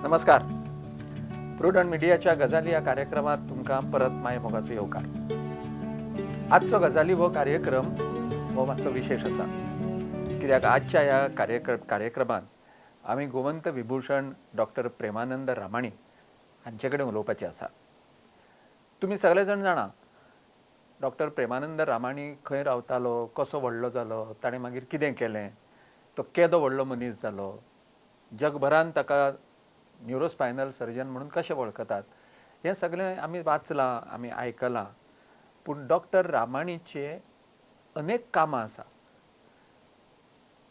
नमस्कार. प्रुडंट मिडियाच्या गजाली या कार्यक्रमात तुमकां परत माय मोगाचो येवकार. आजचो गजाली हो कार्यक्रम हो मातसो विशेष आसा, कित्याक आजच्या ह्या कार्यक्रमात आमी गोमंत विभूषण डॉक्टर प्रेमानंद रामाणी हांचे कडेन उलोवपाचें आसा. तुमी सगळे जाण जाणा डॉक्टर प्रेमानंद रामाणी खंय रावतालो, कसो व्हडलो जालो, ताणें मागीर कितें केलें, तो केदो व्हडलो मनीस जालो, जगभरान ताका न्युरोस्पायनल सर्जन म्हणून कशें वळखतात, हें सगळें आमी वाचलां, आमी आयकलां. पूण डॉक्टर रामाणीचे अनेक कामां आसा.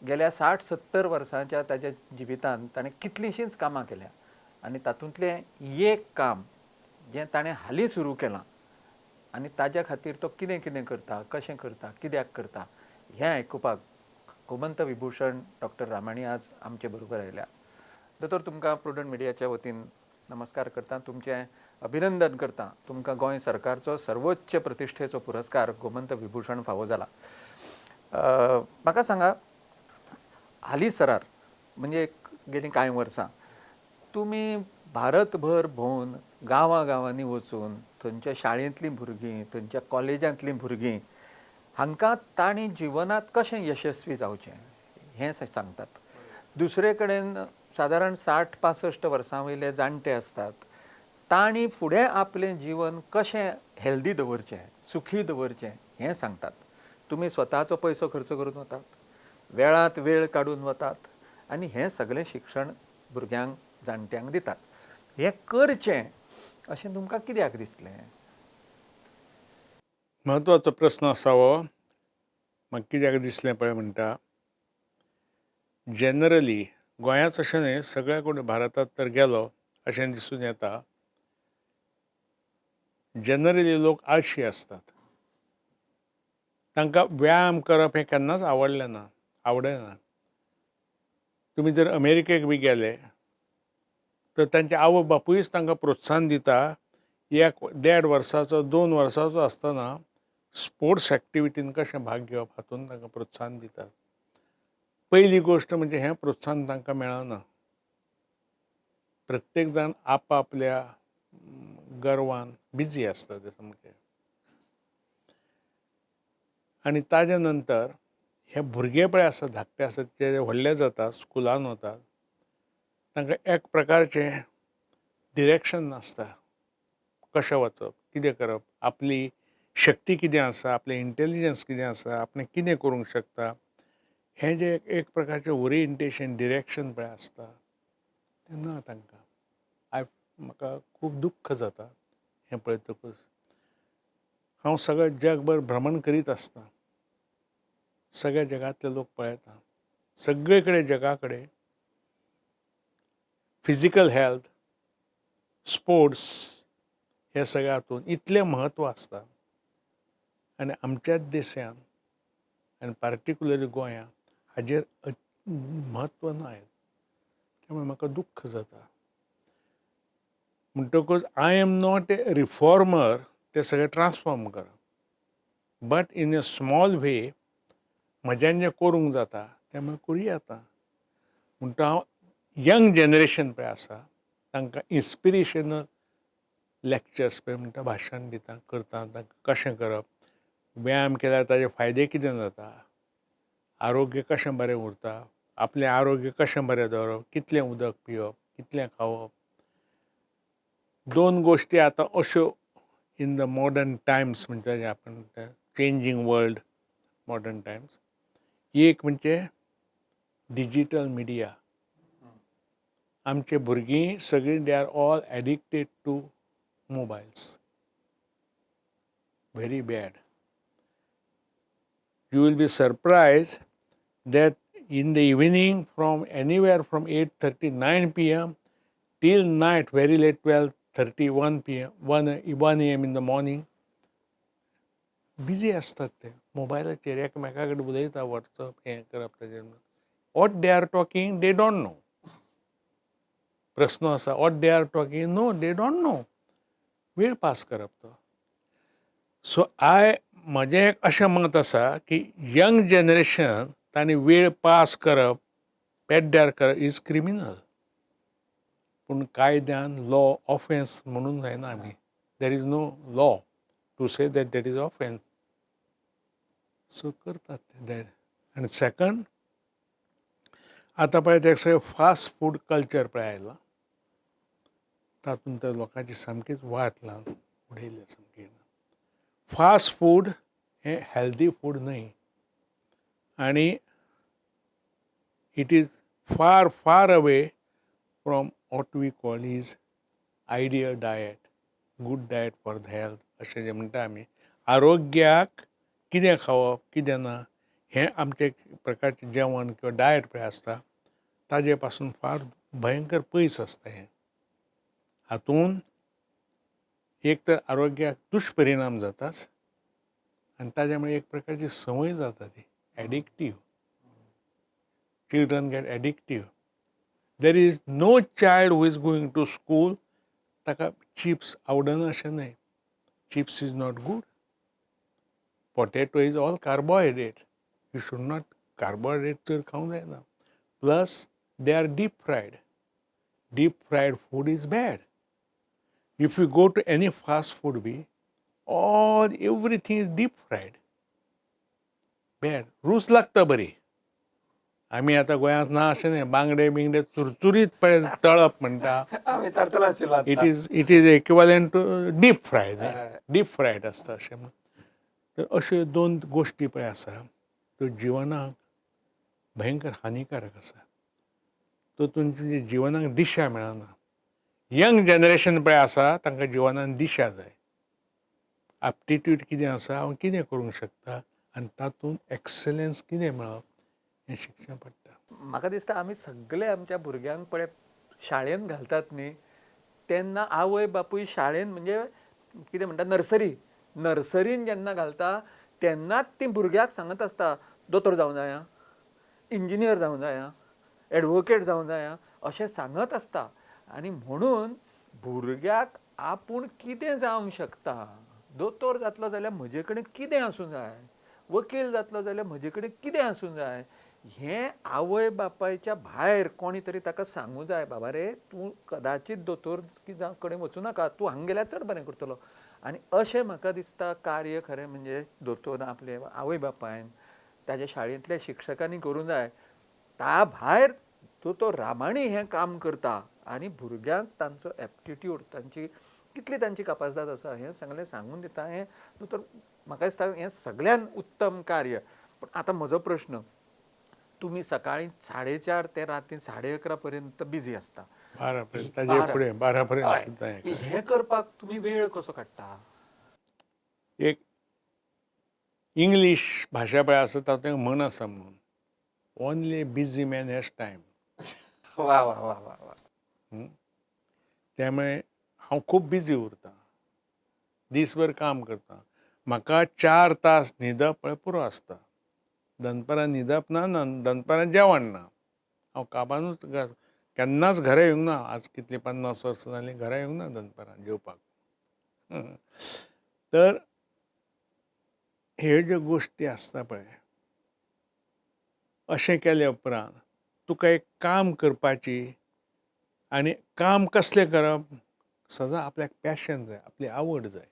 गेल्या 60-70 वर्सांच्या ताच्या जिवितांत ताणें कितलींशींच कामां केल्या आनी तातूंतलें एक काम जें ताणें हालीं सुरू केलां आनी ताज्या खातीर तो कितें कितें करता, कशें करता, कित्याक करता, हें आयकुपाक गोमंत विभूषण डॉक्टर रामाणी आज आमचे बरोबर आयल्या. दोतोर, तुमकां प्रुडंट मिडियाच्या वतीन नमस्कार करता, तुमचें अभिनंदन करता. तुमकां गोंय सरकारचो सर्वोच्च प्रतिश्ठेचो पुरस्कार गोमंत विभूषण फावो जाला. म्हाका सांगा, हालींसरार म्हणजे गेलीं कांय वर्सां तुमी भारतभर भोंवन गांवांनी वचून थंयच्या शाळेंतलीं भुरगीं, थंयच्या कॉलेजांतलीं भुरगीं हांकां तांणी जिवनांत कशें यशस्वी जावचें हें सांगतात. दुसरे कडेन सादारण 60-65 वर्सां वयले जाणटे आसतात, तांणी फुडें आपलें जीवन कशें हेल्दी दवरचें, सुखी दवरचें हें सांगतात. तुमी स्वताचो पयसो खर्च करून वतात, वेळांत वेळ काडून वतात आनी हें सगळें शिक्षण भुरग्यांक, जाणट्यांक दितात. हें करचें अशें तुमकां कित्याक दिसलें? म्हत्वाचो प्रस्न आसा हो. म्हाका कित्याक दिसलें पळय म्हणटा, जनरली गोंयाच अशें न्हय, सगळ्या कडेन भारतांत तर गेलो अशें दिसून येता, जनरली लोक आळशी आसतात. तांकां व्यायाम करप हें केन्नाच आवडना. तुमी जर अमेरिकेक बी गेले तर तांचे आवय बापूयच तांकां प्रोत्साहन दिता. 1-1.5 वर्साचो, 2 वर्साचो आसतना स्पोर्ट्स एक्टिविटीन कशें भाग घेवप हातूंत तांकां प्रोत्साहन दितात. पयली गोश्ट म्हणजे हें प्रोत्साहन तांकां मेळना. प्रत्येक जाण आपआपल्या गर्वान बिजी आसता ते सामके. आनी ताजे नंतर हे भुरगे पळय आसा, धाकटे आसात, ते व्हडले जातात, स्कुलान वतात, तांकां एक प्रकारचें डिरेक्शन नासता. कशें वचप, कितें करप, आपली शक्ती कितें आसा, आपलें इंटेलिजन्स कितें आसा, आपणें कितें करूंक शकता, हें जें एक प्रकारचें ओरिएंटेशन, डिरेक्शन पळय आसता तें ना तांकां. म्हाका खूब दुख्ख जाता हें पळयतकच. हांव सगळें जगभर भ्रमण करीत आसता, सगळ्या जगांतले लोक पळयता, सगळे कडेन जगा कडेन फिजिकल हेल्थ, स्पोर्ट्स हे सगळ्या हातूंत इतलें म्हत्व आसता आनी आमच्याच देशांत आनी पार्टिक्युलरली गोंयांत हाजेर म्हत्व ना. त्यामुळे म्हाका दुख्ख जाता. म्हणटकच I am not a reformer ते सगळें ट्रान्सफॉर्म करप, but in a small way म्हज्यान जें करूंक जाता तें हांव करूं येता. म्हणटा हांव यंग जनरेशन पळय आसा तांकां इन्स्पिरेशनल लॅक्चर्स पळय म्हणटा भाशण दिता, करता, तांकां कशें करप, व्यायाम केल्यार ताजे फायदे कितें जाता, आरोग्य कशें बरें उरता, आपलें आरोग्य कशें बरें दवरप, कितलें उदक पिवप, कितलें खावप. 2 गोश्टी आतां अश्यो इन द मॉडर्न टायम्स म्हणटा जे आपण चेंजींग वर्ल्ड मॉडर्न टायम्स. एक म्हणजे डिजिटल मिडिया. आमचे भुरगीं सगळीं they are all addicted to mobiles. Very bad. You will be surprised that in the evening from anywhere from 8:30, 9 p.m. till night, very late 12:30, 1 p.m., 1 a.m. in the morning, busy असतात ते मोबायलाचेर एकमेका कडेन उलयता, वॉट्सअप हें करप ताजेर. What they are talking they don't know. प्रस्न आसा, what they are talking, no they don't know. वेळ पास करप तो. सो म्हजें एक अशें मत आसा की यंग जनरेशन तांणी वेळ पास करप, पेड्ड्यार करप इज क्रिमिनल. पूण कायद्यान लॉ ऑफेन्स म्हणून जायना आमी. There is no law to say that that is offence. So करतात ते. आनी सेकंड, आतां पळय ते सगळें फास्ट फूड कल्चर पळय आयलां, तातूंत तर लोकांची सामकीच वाट लावन उडयल्या सामकी. फास्ट फूड हें हेल्दी फूड न्हय, आनी it is far far away from what we call is ideal diet, good diet for the health अशें जें म्हणटा आमी. आरोग्याक कितें खावप कितें ना हें आमचें एक प्रकारचें जेवण किंवा डायट पळय आसता ताजे पासून फार भयंकर पयस आसता हें. हातूंत एक तर आरोग्याक दुश्परिणाम जाताच, आनी ताज्या मुळे एक प्रकारची संवय जाता ती addictive. Children get addictive. There is no child who is going to school ताका चिप्स आवडना अशें न्हय. Chips is not good. Potato is all carbohydrate. You should not carbohydrate चड खावंक जायना. Plus they are deep fried. Deep fried food is bad. If you go to any fast food everything is deep fried. Bad. रूच लागता बरी. आमी आतां गोंयांत ना अशें न्हय, बांगडे बिंगडे चुरचुरीत पळय तळप म्हणटा. It is equivalent to deep fried. Deep fried आसता अशें म्हणून. तर अश्यो दोन गोश्टी पळय आसा त्यो जिवनाक भयंकर हानिकारक आसा. तो तुमच्या जिवनाक दिशा मेळना. यंग जनरेशन पळय आसा तांकां जिवनान दिशा जाय. एप्टिट्यूड कितें आसा, हांव कितें करूंक शकता आनी तातूंत एक्सलन्स कितें मेळप हें शिकचें पडटा. म्हाका दिसता आमी सगळे आमच्या भुरग्यांक पळय शाळेंत घालतात न्ही तेन्ना आवय बापूय शाळेंत म्हणजे कितें म्हणटा नर्सरीन जेन्ना घालता तेन्नाच ती भुरग्याक सांगत आसता दोतोर जावंक जाय, इंजिनियर जावंक जाय, एडवोकेट जावंक जाय अशें सांगत आसता. आनी म्हणून भुरग्याक आपूण कितें जावंक शकता, दोतोर जातलो जाल्यार म्हजे कडेन कितें आसूं जाय, वकील जातलो जाल्यार म्हजे कडेन कितें आसूं जाय हें आवय बापायच्या भायर कोणी तरी ताका सांगूं जाय. बाबा रे, तूं कदाचीत दोतोर कडेन वचूं नाका, तूं हांगा गेल्यार चड बरें करतलो. आनी अशें म्हाका दिसता कार्य खरें म्हणजे दोतोर आपले आवय बापायन ताच्या शाळेंतल्या शिक्षकांनी करूं जाय. ता भायर दोतोर रामाणी हें काम करता आनी भुरग्यांक तांचो एप्टिट्यूड, कितली तांची कपासीटी आसा हें सगळें सांगून दिता. हें दोतोर म्हाका दिसता हें सगळ्यान उत्तम कार्य. पूण आतां म्हजो प्रश्न, तुमी सकाळीं 4:30 ते राती 11:30 पर्यंत बिजी आसता. 12 पर्यंत, ताजे फुडें 12 पर्यंत सुद्दां हें करपाक तुमी वेळ कसो काडटा? एक इंग्लीश भाशा पळय आसा तातूंत एक म्हण आसा म्हणून, only busy man has time. वा वा वा वा वा. त्यामुळे हांव खूब बिजी उरतां, दीसभर काम करतां. म्हाका 4 तास न्हिदप पळय पुरो आसता. दनपारां न्हिदप ना, दनपारां जेवण ना. हांव कामानूच केन्नाच घरा येवंक ना. आज कितलीं 50 वर्सां जालीं घरा येवंक ना दनपारां जेवपाक. तर ह्यो ज्यो गोश्टी आसता पळय, अशें केले उपरांत तुका एक काम करपाची, आनी काम कसलें करप, सदां आपल्याक पॅशन जाय, आपली आवड जाय.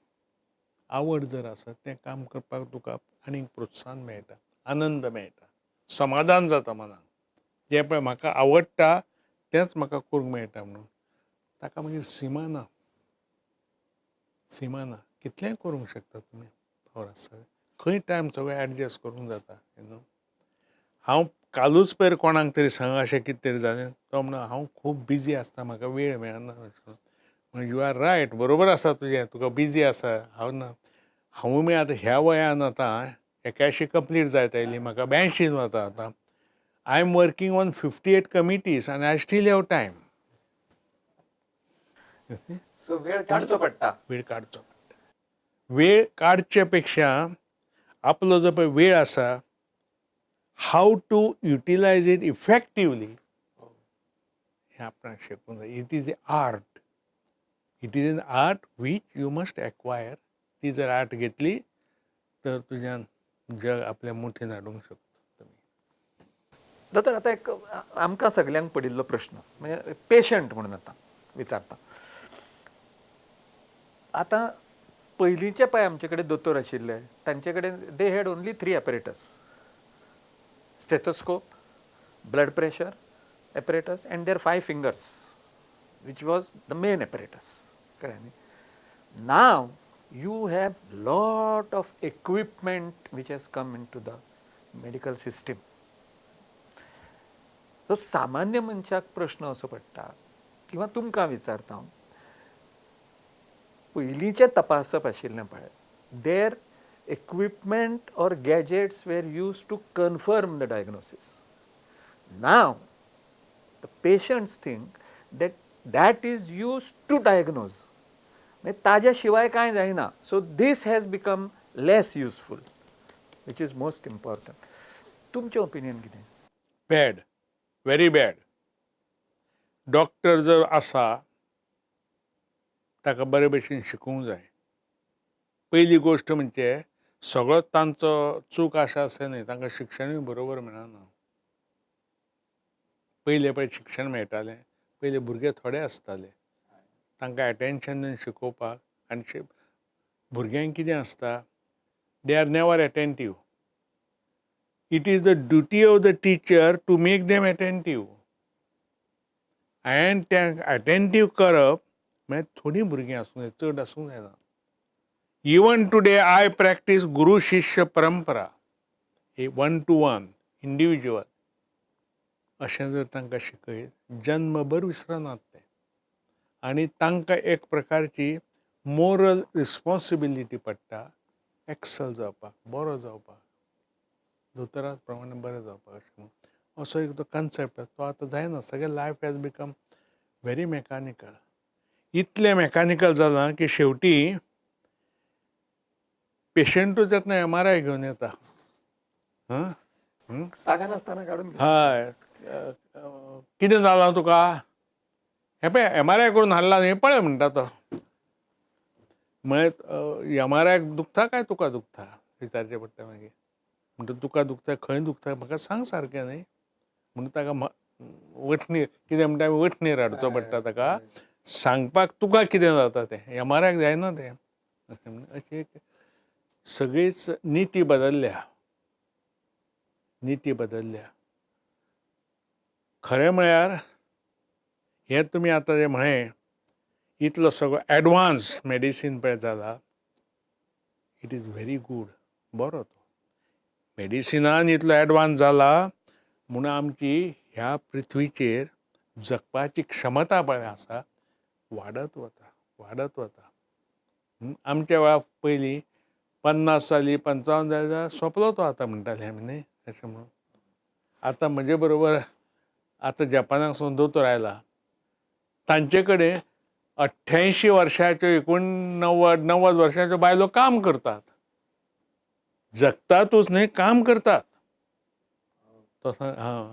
आवड जर आसत तें काम करपाक तुका आनीक प्रोत्साहन मेळटा, आनंद मेळटा, समाधान जाता मनाक. जें पळय म्हाका आवडटा तेंच म्हाका करूंक मेळटा म्हणून ताका मागीर सिमा ना. कितलेंय करूंक शकता तुमी. खंय टायम सगळें एडजस्ट करूंक जाता. हांव कालूच पयर कोणाक तरी सांग अशें कितें तरी जालें, तो म्हणून हांव खूब बिजी आसता, म्हाका वेळ मेळना. यू आर रायट, बरोबर आसा तुजें, तुका बिजी आसा. हांवूय आतां ह्या वयान आतां 81 कंप्लीट जायत आयली, म्हाका 82 वता आतां. आय एम वर्कींग ऑन 58 कमिटीज आनी आय स्टील हॅव टायम. सो वेळ काडचो पडटा. वेळ काडचे पेक्षा आपलो जो पळय वेळ आसा, हाव टू युटिलायज इट इफेक्टिवली हें आपणाक शिकूंक जाय. It is art. It is an art which you must acquire. ती जर आर्ट घेतली तर तुज्यान जग आपल्या मुठीन हाडूंक शकता. दोतोर, आतां एक आमकां सगल्यांक पडिल्लो प्रश्न म्हणजे पेशंट म्हणून आतां विचारता. आता पयलींचे पळय आमचे कडेन दोतोर आशिल्ले, तांचे कडेन they had only 3 apparatus: stethoscope, blood pressure apparatus, and their 5 fingers, which was the main apparatus. कळ्ळें न्ही? Now you have lot of equipment which has come into the medical system. So सामान्य मनशाक प्रश्न असो पडटा किंवा तुमकां विचारता हांव, पयलींचे तपासप आशिल्लें पळय, देर equipment or gadgets were used to confirm the diagnosis. Now the patients think that that is used to diagnose. म्हणजे ताज्या शिवाय कांय जायना. So this has become less useful, which is most important. तुमचें ओपिनियन कितें? Bad, very bad. डॉक्टर जर आसा ताका बरे भशेन शिकूंक जाय. पयली गोश्ट म्हणजे सगळो तांचो चूक आसा अशें न्ही, तांकां शिक्षणूय बरोबर मेळना. पयलें पळय शिक्षण मेळटालें, पयले भुरगे थोडे आसताले, तांकां एटेन्शन दिवन शिकोवपाक. आनी भुरग्यांक कितें आसता, they are never attentive. It is the duty of the teacher to make them attentive. And ते एटेंटीव करप म्हळ्यार थोडीं भुरगीं आसूं जाय, चड आसूंक जायना. इवन टुडे आय प्रॅक्टीस गुरू शिश्य परंपरा, 1-to-1 इंडिविज्युअल. अशें जर तांकां शिकयत, जन्मभर विसरनात ते. आनी तांकां एक प्रकारची मोरल रिस्पॉन्सिबिलिटी पडटा एक्सल जावपाक, बरो जावपाक, दोतोरा प्रमाणे बरें जावपाक. अशें म्हणून असो एक तो कन्सेप्ट तो आतां जायना. सगळें life has become very mechanical. इतलें मॅकानिकल जालां की शेवटी पेशंटूच येतना MRI घेवन येता. जागा नासतना काडून घेता. हय, कितें जालां तुका? हें पळय MRI करून हाडला न्ही, पळय म्हणटा तो. म्हळ्यार MRI दुखता काय तुका दुखता विचारचें पडटा मागीर. म्हणटा तुका दुखता, खंय दुखता म्हाका सांग सारकें न्ही. म्हणून ताका वठणीर कितें म्हणटा, वठणीर हाडचो पडटा ताका सांगपाक तुका कितें जाता तें. MRI जायना तें. अशी एक सगळीच निती बदल्ल्या. खरें म्हळ्यार हें तुमी आतां जें म्हळें, इतलो सगळो एडवान्स मेडिसीन पळय जाला, इट इज व्हेरी गूड. बरो तो मेडिसिनान इतलो एडवान्स जाला म्हणून आमची ह्या पृथ्वीचेर जगपाची क्षमता पळय आसा वाडत वता. आमच्या वेळा पयलीं 50 जाली, 55 जाली, सोंपलो तो आतां म्हणटाले आमी न्ही. अशें म्हणून आतां म्हजे बरोबर आतां जपानाकसून दोतोर आयला, तांचे कडेन 88 वर्साच्यो, 89 वर्साच्यो बायलो काम करतात. जगतातूच न्ही, काम करतात. तसो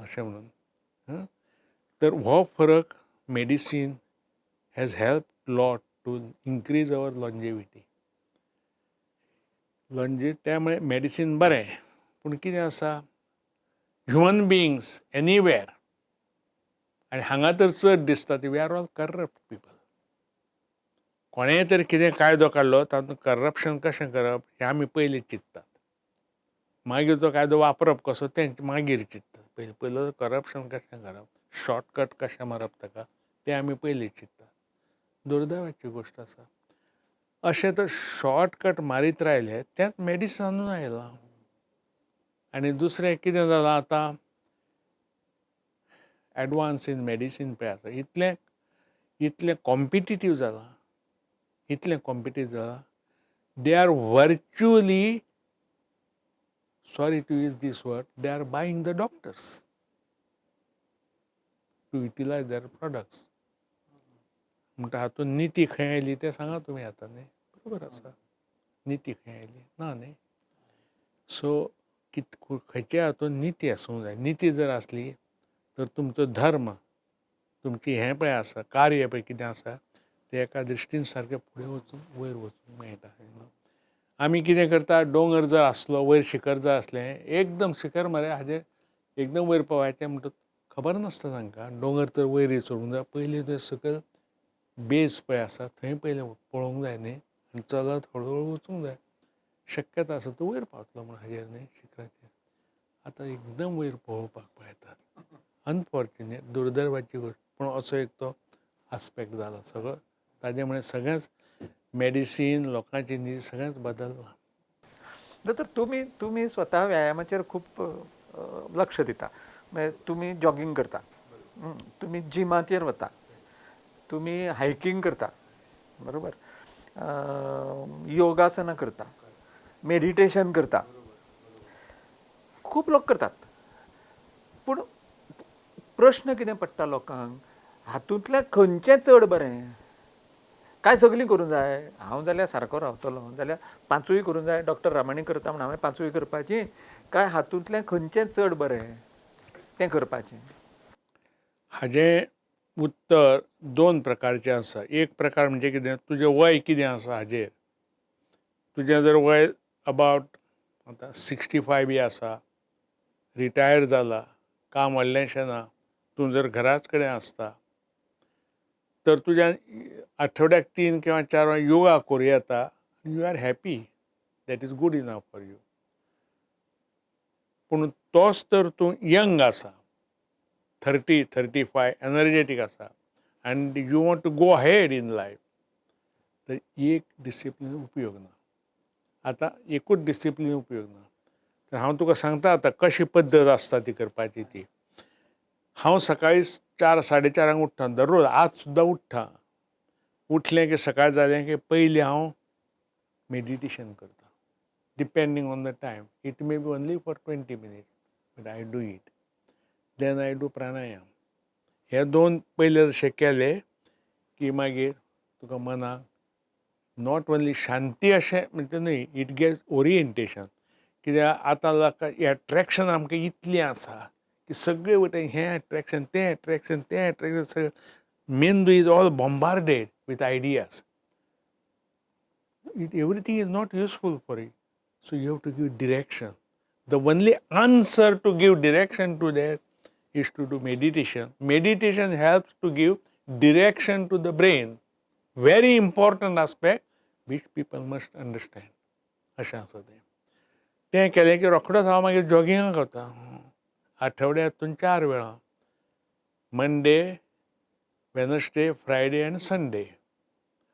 अशें म्हणून तर हो फरक medicine has help lot to increase our longevity. त्यामुळे मेडिसीन बरें, पूण कितें आसा, ह्युमन बिईंग्स एनीवेर, आनी हांगा तर चड दिसता ती we are all corrupt people. कोणेंय तर कितें कायदो काडलो तातूंत करप्शन कशें करप हें आमी पयलीं चिंततात. मागीर तो कायदो वापरप कसो तें मागीर चिंततात. पयलो करप्शन कशें करप, शॉर्टकट कशें मारप ताका, तें आमी पयलीं चिंततात. दुर्दैवाची गोश्ट आसा. अशें तर शॉर्टकट मारीत रावले तेंच मेडिसिनानूय आयलां. आनी दुसरें कितें जालां आतां, एडवान्स इन मेडिसीन पळय आसा, इतलें कॉम्पिटिटीव जालां, they are virtually, sorry to use this word, they are buying the doctors to utilize their products. म्हणटा हातूंत निती खंय आयली तें सांगा तुमी आतां न्ही. बरोबर आसा, निती खंय आयली ना न्ही. सो खंयच्या हातूंत निती आसूंक जाय. निती जर आसली तर तुमचो धर्म, तुमची हें पळय आसा, कार्य पळय कितें आसा तें एका दृश्टीन सारकें फुडें वयर वचूंक मेळटा. आमी कितें करता, दोंगर जर आसलो, वयर शिखर जर आसलें, एकदम शिखर मरे हाजेर एकदम वयर पावयाचें म्हणटा खबर नासता तांकां. दोंगर तर वयर चडूंक जाय, पयलीं थंय सकयल बेज पळय आसा थंय पयलें पळोवंक जाय न्ही आनी चलत हळू वचूंक जाय. शक्यता आसा तो वयर पावतलो म्हण हाजेर न्ही शिखराचेर. आतां एकदम वयर पळोवपाक पळयतात. अनफॉर्च्युनेट दुर्दैवाची गोश्ट पूण असो एक तो आस्पेक्ट जाला सगळो. ताजे मुळे सगळेंच मेडिसीन लोकांची न्ही सगळेंच बदललां. तर तुम्ही स्वता व्यायामाचेर खूब लक्ष दिता. म्हणजे तुमी जॉगिंग करता, तुमी जिमाचेर वता, तुमी हायकिंग करता, बरोबर, योगासना करता, मेडिटेशन करता. खूब लोक करतात. पूण प्रश्न कितें पडटा लोकांक, हातूंतलें खंयचें चड बरें? काय सगळीं करूंक जाय? हांव जाल्यार सारको रावतलो जाल्यार पांचूय करूंक जाय, डॉक्टर रामाणी करता म्हण हांवें पांचूय करपाची, काय हातूंतलें खंयचें चड बरें तें करपाचें? हाजें उत्तर दोन प्रकारचें आसा. एक प्रकार म्हणजे कितें, तुजें वय कितें आसा हाजेर. तुजें जर वय अबावट आतां 65 बी आसा, रिटायर जाला, काम व्हडलेंशें ना, तूं जर घराच कडेन आसता, तर तुज्यान आठवड्याक 3 किंवा 4 वेळा योगा करूं येता. You are happy. That is good enough for you. पूण तोच तर तूं यंग आसा, 30-35 एनर्जेटीक आसा, and you want to go ahead in life, तर एक डिसिप्लीन उपयोग ना. आतां एकूच डिसिप्लीन उपयोग ना. तर हांव तुका सांगता आतां कशी पद्दत आसता ती करपाची ती. हांव सकाळीं 4-4:30 उठ्ठा दररोज. आज सुद्दां उठ्ठा. उठलें की सकाळ जालें की पयलीं हांव मेडिटेशन करता. Depending on the time. It may be only for 20 minutes, but I do it. Then I do pranayama. हे दोन पयले जशें केले की मागीर तुका मनाक नॉट ओन्ली शांती अशें म्हणजे न्हय, इट गेट्स ओरिएंटेशन. कित्याक आतां लोकांक एट्रॅक्शन आमकां इतलें आसा की सगळे वटेन हें एट्रॅक्शन तें एट्रॅक्शन तें एट्रॅक्शन सगळें. मेंदू is all bombarded with ideas. Everything is not useful for you. So you have to give direction. The only answer to give direction to that is to do meditation. Meditation helps to give direction to the brain. Very important aspect which people must understand. अशें आसा तें. तें केलें की रोखडोच हांव मागीर जॉगिंगाक वता. आठवड्यांतून 4 वेळा. मंडे, वेनसडे, फ्रायडे आनी संडे.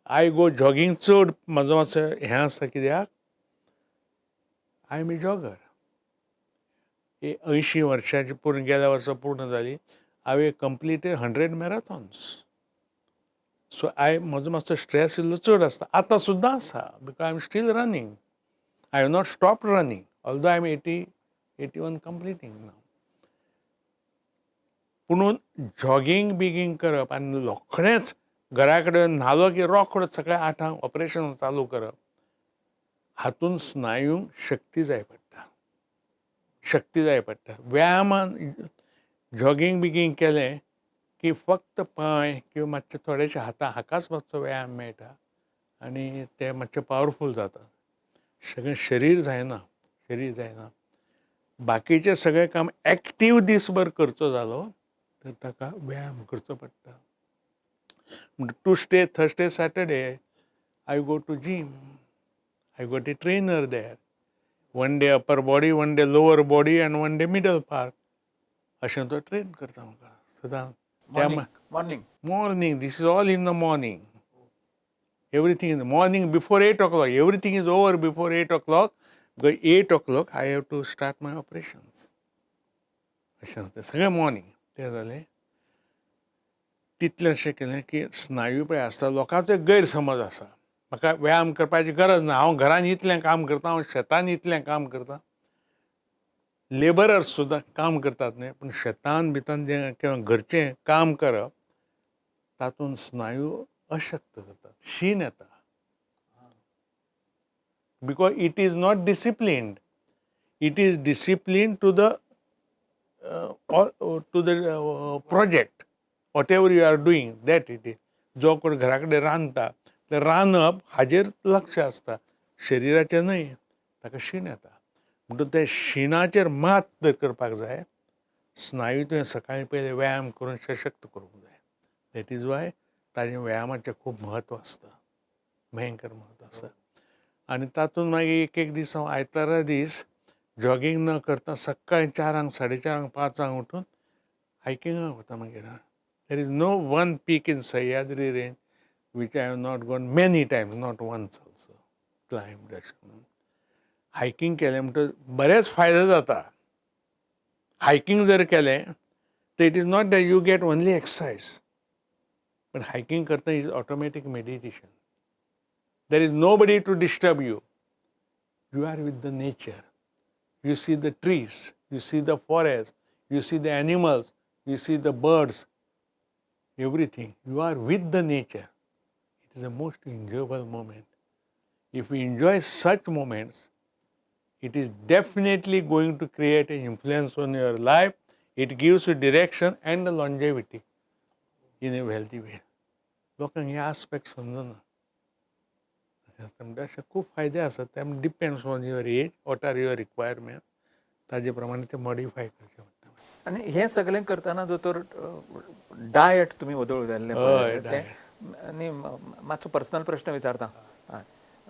आय गो जॉगिंग. चड म्हाजो मातसो हें आसा कित्याक आय एम ए जॉगर. 80 वर्सांची पूर्ण गेल्या वर्सा पूर्ण जाली. हांव कंप्लिटेड 100 मॅरेथॉन्स. सो म्हजो मातसो स्ट्रेस इल्लो चड आसता. आतां सुद्दां आसा, because I am still running. I have not stopped running although I am 81 completing now. पुणून जॉगिंग बिगींग करप आनी रोखडेंच घरा कडेन न्हालो की रोखडो सकाळीं 8 ऑपरेशन चालू करप, हातूंत स्नायूंक शक्ती जाय पडटा. शक्ती जाय पडटा. व्यायामान जॉगिंग बिगींग केलें की फक्त पांय किंवा मातशे थोडेशे हाकाच मातसो व्यायाम मेळटा आनी ते मातशे पावरफूल जाता. सगळें शरीर जायना. बाकीचें सगळें काम एक्टीव दीसभर करचो जालो तर ताका व्यायाम करचो पडटा. Tuesday, Thursday, Saturday, I go to gym. I got a trainer there. One day upper body, one day lower body, and one day middle part. अशें तो ट्रेन करता म्हाका सदां. Morning. This is all in the morning. Everything in the morning before 8 o'clock. Everything is over before 8 o'clock. Because 8 o'clock I have to start my operations. अशें जाता. सगळें मॉर्निंग. तें जालें. तितलें अशें केलें की स्नायू पळय आसता. लोकांचो एक गैरसमज आसा, म्हाका व्यायाम करपाची गरज ना, हांव घरान इतलें काम करता, हांव शेतान इतलें काम करता. लेबरर्स सुद्दां काम करतात न्ही, पूण शेतान बितान जें किंवा घरचें काम करप तातूंत स्नायू अशक्त जातात, शीण येता. Because it is not disciplined. It is discipline to the project. Whatever you are doing that it is. जो कोण घरा कडेन रांदता तें रांदप हाजेर लक्ष आसता, शरिराचें न्हय. ताका शीण येता. म्हणटून ते शिणाचेर मात जर करपाक जाय, स्नायू तुवें सकाळीं पयलीं व्यायाम करून सशक्त करूंक जाय. दॅट इज वाय ताजें व्यायामाचें खूब म्हत्व आसता, भयंकर म्हत्व आसा. आनी तातूंत मागीर एक एक दीस हांव आयतारा दीस जॉगींग न करता सकाळीं 4:00 4:30 5:00 उठून हायकिंगाक वता. मागीर there is no one peak in Sahyadri range which I have not gone many times, not once also, climbed अशें. हायकिंग केलें म्हणटच बरेच फायदे जाता. हायकिंग जर केलें तर it is not that you get only exercise, पण हायकिंग करता is automatic meditation. There is nobody to disturb you. You are with the nature. You see the trees, you see the forest, you see the animals, you see the birds, everything. You are with the nature. It is a most enjoyable moment. If we enjoy such moments, it is definitely going to create an influence on your life. It gives you direction and the longevity in a healthy way. लोकांक हे आस्पेक्ट समजना. म्हणजे असे खूब फायदे आसात. ते depends on your age, what are your requirement, ताजे प्रमाणे ते मॉडिफाय करचे पडटा. आनी हें सगळें करतना जो तर डायट तुमी वदळ घाल्लें हय, पळय, आनी मातसो पर्सनल प्रश्न विचारता. हय,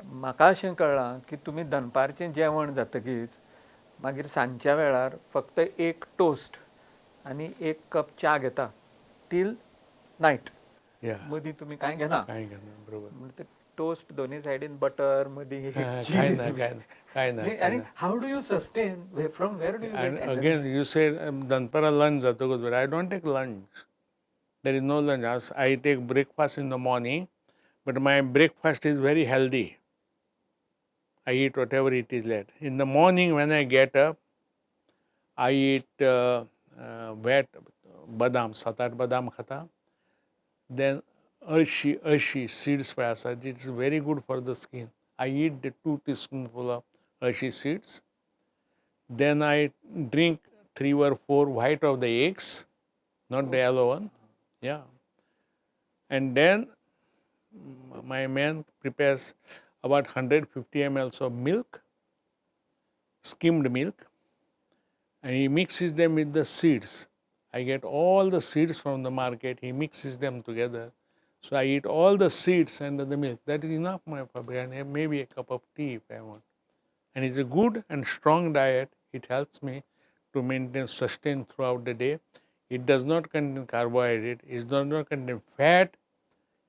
म्हाका अशें कळ्ळां की तुमी दनपारचें जेवण जातकीच मागीर सांजच्या वेळार फक्त एक टोस्ट आनी एक कप च्या घेता टील नायट. या मदीं तुमी कांय घेना. कांय घेना, बरोबर. म्हणजे ते टोस्ट दोनी सायडीन बटर, मदीं कांय ना, कांय ना. आनी how do you sustain, from where do you And get again, you said Danpara lunch जातकच, but I don't take lunch. There is no lunch. I take breakfast in the morning, but my breakfast is very healthy. I eat whatever it is left. In the morning when I get up, I eat wet badam, 7-8 badam खाता. Then अळशी seeds पळय आसा, it is very good for the skin. I eat the 2 teaspoonful of अळशी seeds. Then I drink 3 or 4 white of the eggs, not the yellow one. Yeah. And then my man prepares about 150 ml of milk, skimmed milk, and he mixes them with the seeds. I get all the seeds from the market. He mixes them together. So I eat all the seeds and the milk. That is enough for me, and maybe a cup of tea if I want. And it's a good and strong diet. It helps me to maintain sustain throughout the day. It does not contain carbohydrate. It does not contain fat.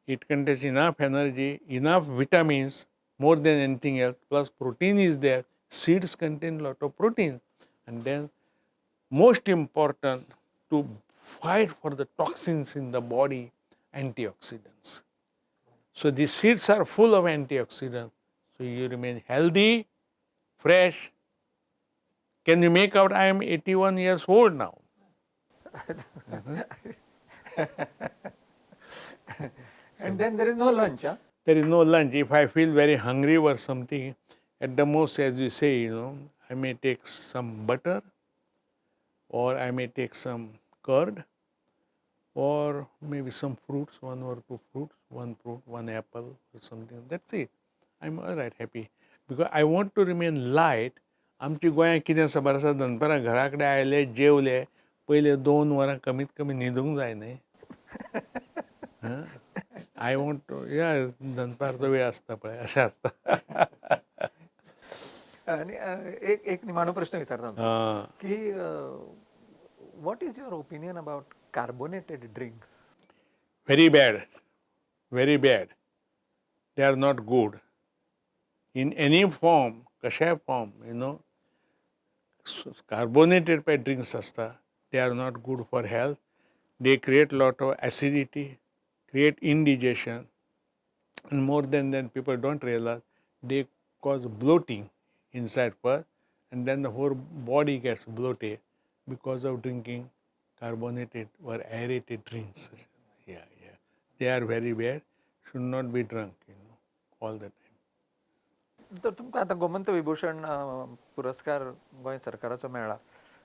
It contains enough energy, enough vitamins, more than anything else. Plus protein is there. Seeds contain a lot of protein. And then most important, to fight for the toxins in the body, antioxidants. So these seeds are full of antioxidants. So you remain healthy, fresh. Can you make out I am 81 years old now? And then there is no lunch, huh? There is no lunch. If I feel very hungry or something, at the most, as you say, I may take some butter, or I may take some curd, or maybe some fruits, 1 or 2 fruits, 1 fruit, 1 apple, or something. That's it. I'm all right, happy. Because I want to remain light. आमची गोंयांत कितें खबर आसा, दनपारां घरा कडेन आयले, जेवले, पयले 2 वरां कमीत कमी न्हिदूंक जाय न्हय. आय वॉन्ट टू, या दनपारचो वेळ आसता पळय, अशें आसता. आनी एक निमाणो प्रश्न विचारता की what is your opinion about carbonated drinks? Very bad. Very bad. They are not good. In any form, कशाय form, carbonated drinks असता, they are not good for health. They create a lot of acidity, create indigestion, and more than that, people don't realize they cause bloating inside first, and then the whole body gets bloated because of drinking carbonated or aerated drinks. Yeah. They are very bad. Should not be drunk, all the time. तर तुमकां आतां गोमंत विभूषण पुरस्कार गोंय सरकाराचो मेळ्ळा.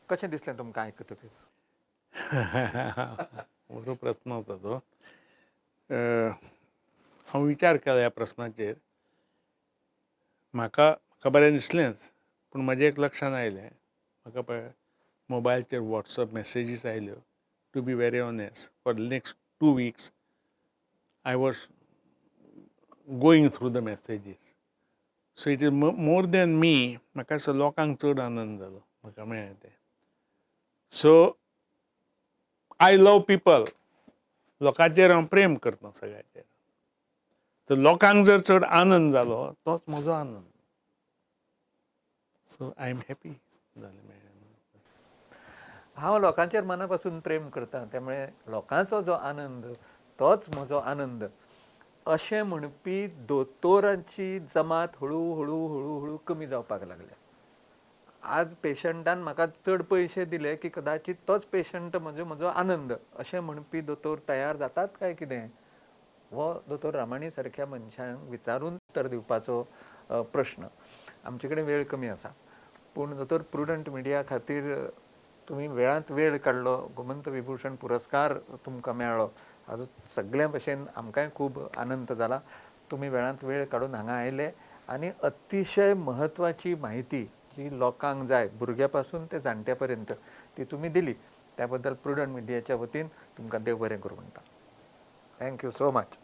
कशें दिसलें तुमकां आयकतकीच? मोठो प्रश्न होता तो. हांव विचार केलो ह्या प्रश्नाचेर. म्हाका बरें दिसलेंच, पूण म्हाजें एक लक्षांत आयलें. म्हाका पळय मोबायलचेर वॉट्सअप मॅसेजीस आयल्यो. To be very honest, for the next 2 weeks I was going through the messages. So it is more than me, म्हाका असो लोकांक चड आनंद जालो म्हाका मेळ्ळें तें. सो आय लव पीपल, लोकांचेर हांव प्रेम करता सगळ्याचेर. तर लोकांक जर चड आनंद जालो तोच म्हजो आनंद. सो आय एम हॅपी जालें मेळ्ळें. हांव लोकांचेर मनापासून प्रेम करता, त्यामुळे लोकांचो जो आनंद तोच म्हजो आनंद अशें म्हणपी दोतोरांची जमात हळू हळू हळू हळू कमी जावपाक लागल्या. आज पेशंटान म्हाका चड पयशे दिले की कदाचित तोच पेशंट म्हणजे म्हजो आनंद अशें म्हणपी दोतोर तयार जातात काय कितें, हो दोतोर रामाणी सारख्या मनशांक विचारून उत्तर दिवपाचो प्रश्न. आमचे कडेन वेळ कमी आसा, पूण दोतोर प्रुडंट मिडिया खातीर तुमी वेळांत वेळ काडलो, गोमंत विभूषण पुरस्कार तुमकां मेळ्ळो, हाजो सगळ्या भशेन आमकांय खूब आनंद जाला. तुमी वेळांत वेळ काडून हांगा आयले आनी अतिशय म्हत्वाची म्हायती जी लोकांक जाय, भुरग्या पासून ते जाणट्या पर्यंत, ती तुमी दिली. त्या बद्दल प्रुडंट मिडियाच्या वतीन तुमकां देव बरें करूं म्हणटा. Thank you so much.